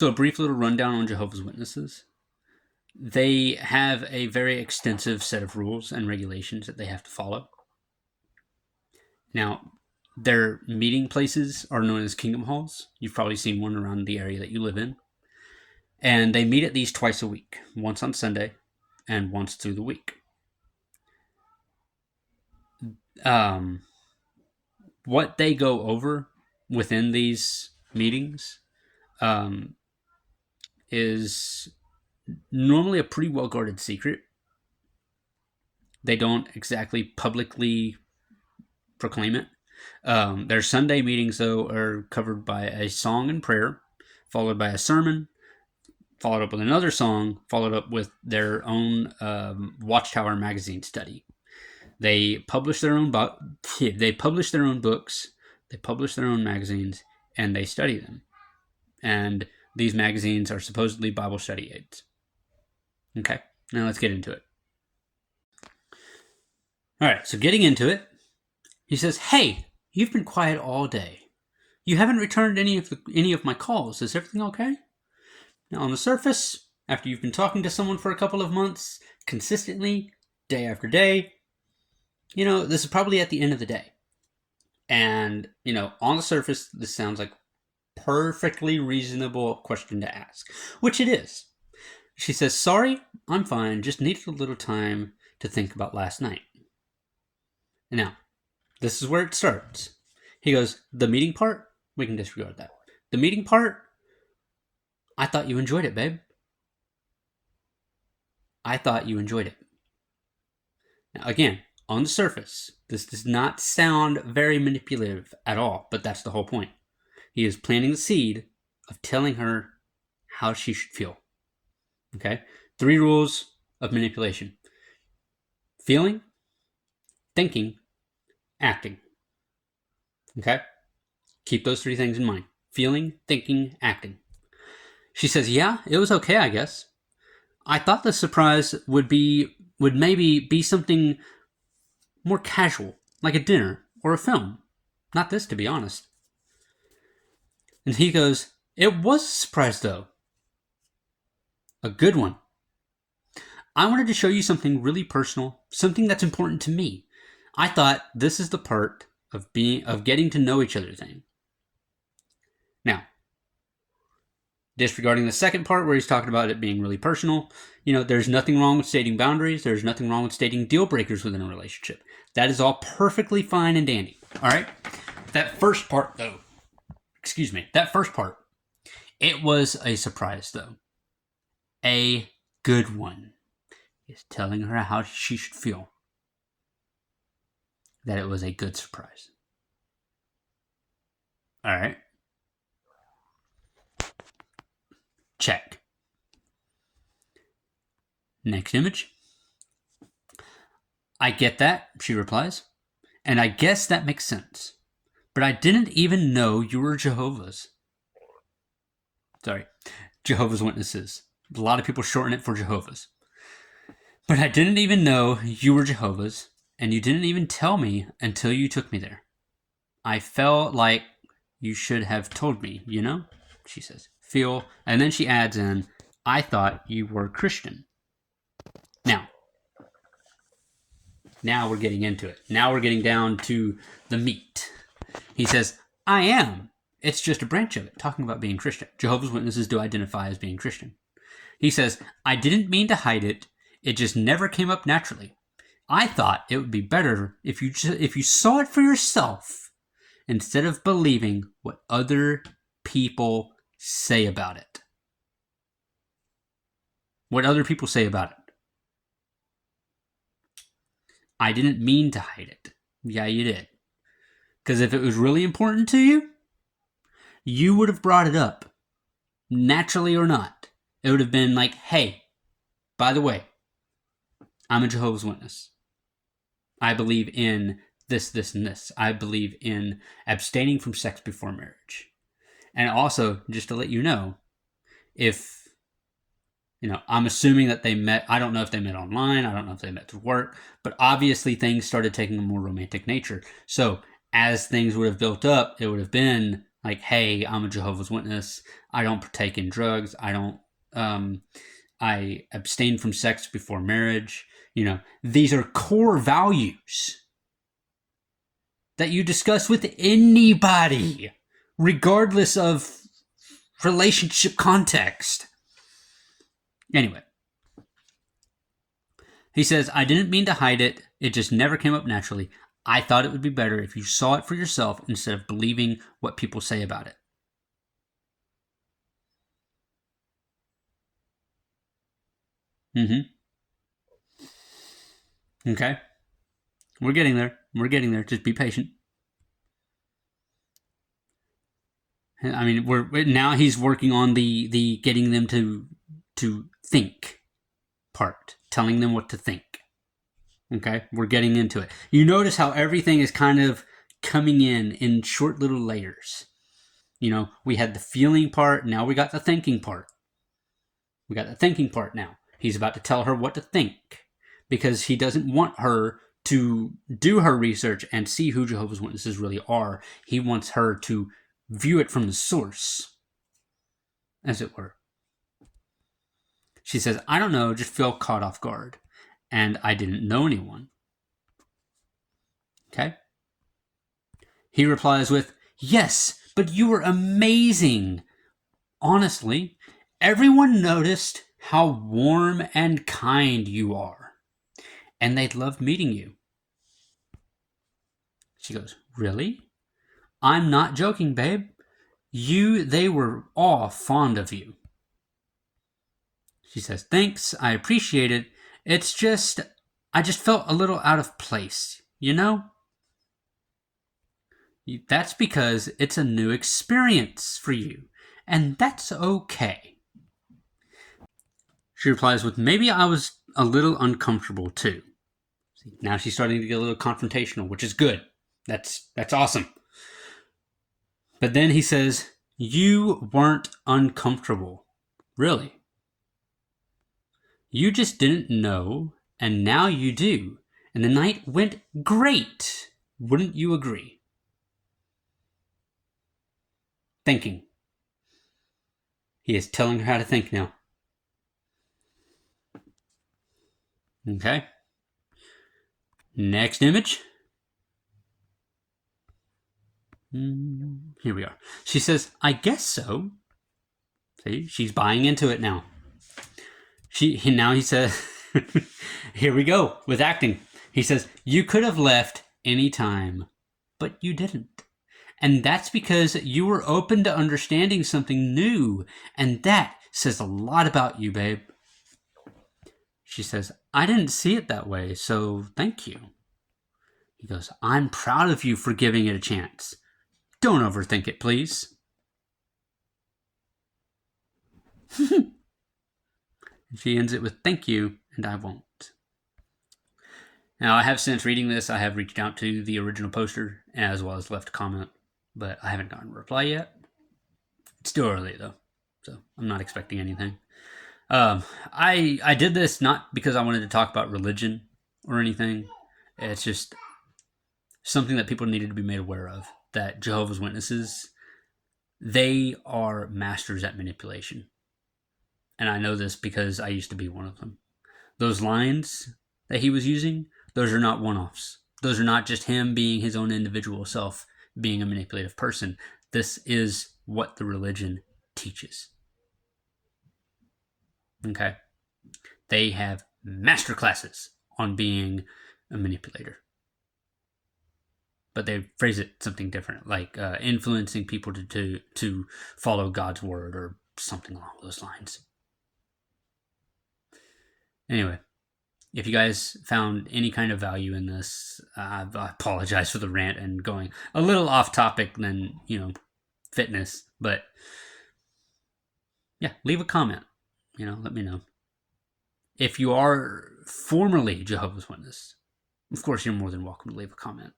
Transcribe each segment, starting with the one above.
So a brief little rundown on Jehovah's Witnesses. They have a very extensive set of rules and regulations that they have to follow. Now, their meeting places are known as Kingdom Halls. You've probably seen one around the area that you live in. And they meet at least twice a week, once on Sunday and once through the week. What they go over within these meetings is normally a pretty well guarded secret. They don't exactly publicly proclaim it. Their Sunday meetings, though, are covered by a song and prayer, followed by a sermon, followed up with another song, followed up with their own Watchtower magazine study. They publish their own they publish their own books, they publish their own magazines, and they study them. And these magazines are supposedly Bible study aids. Okay, now let's get into it. All right, so getting into it, he says, "Hey, you've been quiet all day. You haven't returned any of my calls. Is everything okay?" Now, on the surface, after you've been talking to someone for a couple of months, consistently, day after day, this is probably at the end of the day. And, on the surface, this sounds like a perfectly reasonable question to ask, which it is. She says, "Sorry, I'm fine, just needed a little time to think about last night." Now, this is where it starts. He goes, "The meeting part, we can disregard that. The meeting part, I thought you enjoyed it, babe. I thought you enjoyed it." Now, again, on the surface, this does not sound very manipulative at all, but that's the whole point. He is planting the seed of telling her how she should feel. Okay? 3 rules of manipulation: feeling, thinking, acting. Okay? Keep those 3 things in mind. Feeling, thinking, acting. She says, "Yeah, it was okay, I guess. I thought the surprise would maybe be something more casual, like a dinner or a film. Not this, to be honest." And he goes, "It was a surprise, though. A good one. I wanted to show you something really personal, something that's important to me. I thought this is the part of getting to know each other thing." Now, disregarding the second part where he's talking about it being really personal, there's nothing wrong with stating boundaries. There's nothing wrong with stating deal breakers within a relationship. That is all perfectly fine and dandy. All right? That first part, though, it was a surprise, though. A good one. He's telling her how she should feel. That it was a good surprise. All right? Check. Next image. "I get that," she replies, "and I guess that makes sense. But I didn't even know you were Jehovah's Witnesses. A lot of people shorten it for Jehovah's. But I didn't even know you were Jehovah's, and you didn't even tell me until you took me there. I felt like you should have told me, she says. And then she adds in, "I thought you were Christian." Now we're getting into it. Now we're getting down to the meat. He says, "I am. It's just a branch of it, talking about being Christian. Jehovah's Witnesses do identify as being Christian." He says, "I didn't mean to hide it. It just never came up naturally. I thought it would be better if you saw it for yourself instead of believing what other people say about it." What other people say about it. I didn't mean to hide it. Yeah, you did. Because if it was really important to you, you would have brought it up, naturally or not. It would have been like, "Hey, by the way, I'm a Jehovah's Witness. I believe in this, this, and this. I believe in abstaining from sex before marriage." And also, just to let you know, if I'm assuming that they met. I don't know if they met online. I don't know if they met through work. But obviously things started taking a more romantic nature. So as things would have built up, it would have been Like, hey, I'm a Jehovah's Witness. I don't partake in drugs. I abstain from sex before marriage. These are core values that you discuss with anybody, regardless of relationship context. Anyway, he says, I didn't mean to hide it. It just never came up naturally. I thought it would be better if you saw it for yourself instead of believing what people say about it. Okay. We're getting there. We're getting there. Just be patient. I mean, we're now he's working on the getting them to think part, telling them what to think. Okay, we're getting into it. You notice how everything is kind of coming in short little layers. We had the feeling part, now we got the thinking part. We got the thinking part now. He's about to tell her what to think because he doesn't want her to do her research and see who Jehovah's Witnesses really are. He wants her to view it from the source, as it were. She says, I don't know, just feel caught off guard. And I didn't know anyone. Okay? He replies with, yes, but you were amazing. Honestly, everyone noticed how warm and kind you are. And they'd love meeting you. She goes, really? I'm not joking, babe. They were all fond of you. She says, thanks, I appreciate it. It's just, I just felt a little out of place, That's because it's a new experience for you, and that's okay. She replies with, maybe I was a little uncomfortable too. Now she's starting to get a little confrontational, which is good. That's awesome. But then he says, you weren't uncomfortable. Really? You just didn't know, and now you do. And the night went great. Wouldn't you agree? Thinking. He is telling her how to think now. Okay. Next image. Here we are. She says, I guess so. See, she's buying into it now. Now he says, here we go with acting. He says, you could have left any time, but you didn't. And that's because you were open to understanding something new. And that says a lot about you, babe. She says, I didn't see it that way, so thank you. He goes, I'm proud of you for giving it a chance. Don't overthink it, please. She ends it with, thank you, and I won't. Now, I have since reading this, I have reached out to the original poster, as well as left a comment, but I haven't gotten a reply yet. It's still early, though, so I'm not expecting anything. I did this not because I wanted to talk about religion or anything. It's just something that people needed to be made aware of, that Jehovah's Witnesses, they are masters at manipulation. And I know this because I used to be one of them. Those lines that he was using, those are not one-offs. Those are not just him being his own individual self, being a manipulative person. This is what the religion teaches. Okay? They have master classes on being a manipulator. But they phrase it something different, like influencing people to follow God's word or something along those lines. Anyway, if you guys found any kind of value in this, I apologize for the rant and going a little off topic than, fitness. But yeah, leave a comment. Let me know. If you are formerly Jehovah's Witness, of course, you're more than welcome to leave a comment.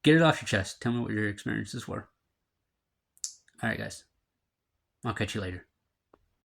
Get it off your chest. Tell me what your experiences were. All right, guys. I'll catch you later.